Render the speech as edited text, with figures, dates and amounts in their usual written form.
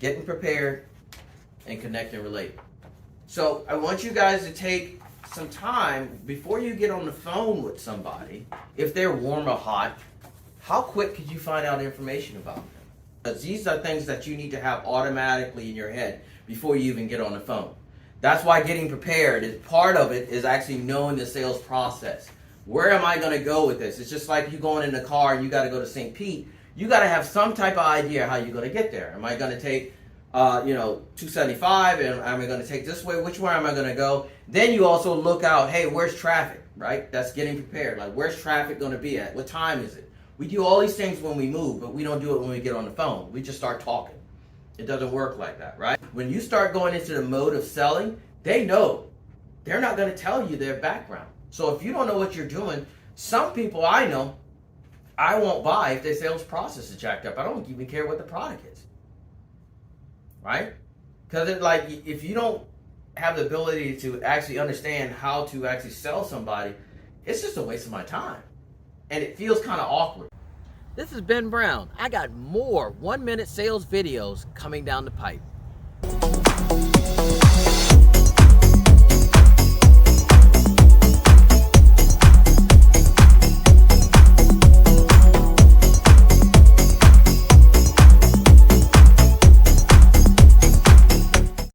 getting prepared, and connect and relate. So I want you guys to take some time before you get on the phone with somebody. If they're warm or hot, how quick could you find out information about them? Because these are things that you need to have automatically in your head before you even get on the phone. That's why getting prepared is part of it, is actually knowing the sales process. Where am I going to go with this? It's just like you going in the car and you got to go to St. Pete. You got to have some type of idea how you're going to get there. Am I going to take 275, and am I going to take this way? Which way am I going to go? Then you also look out, hey, where's traffic, right? That's getting prepared. Like, where's traffic going to be at? What time is it? We do all these things when we move, but we don't do it when we get on the phone. We just start talking. It doesn't work like that, right? When you start going into the mode of selling, they know. They're not going to tell you their background. So if you don't know what you're doing, some people I know, I won't buy if their sales process is jacked up. I don't even care what the product is. Right? Because if you don't have the ability to actually understand how to actually sell somebody, it's just a waste of my time. And it feels kind of awkward. This is Ben Brown. I got more 1-minute sales videos coming down the pipe.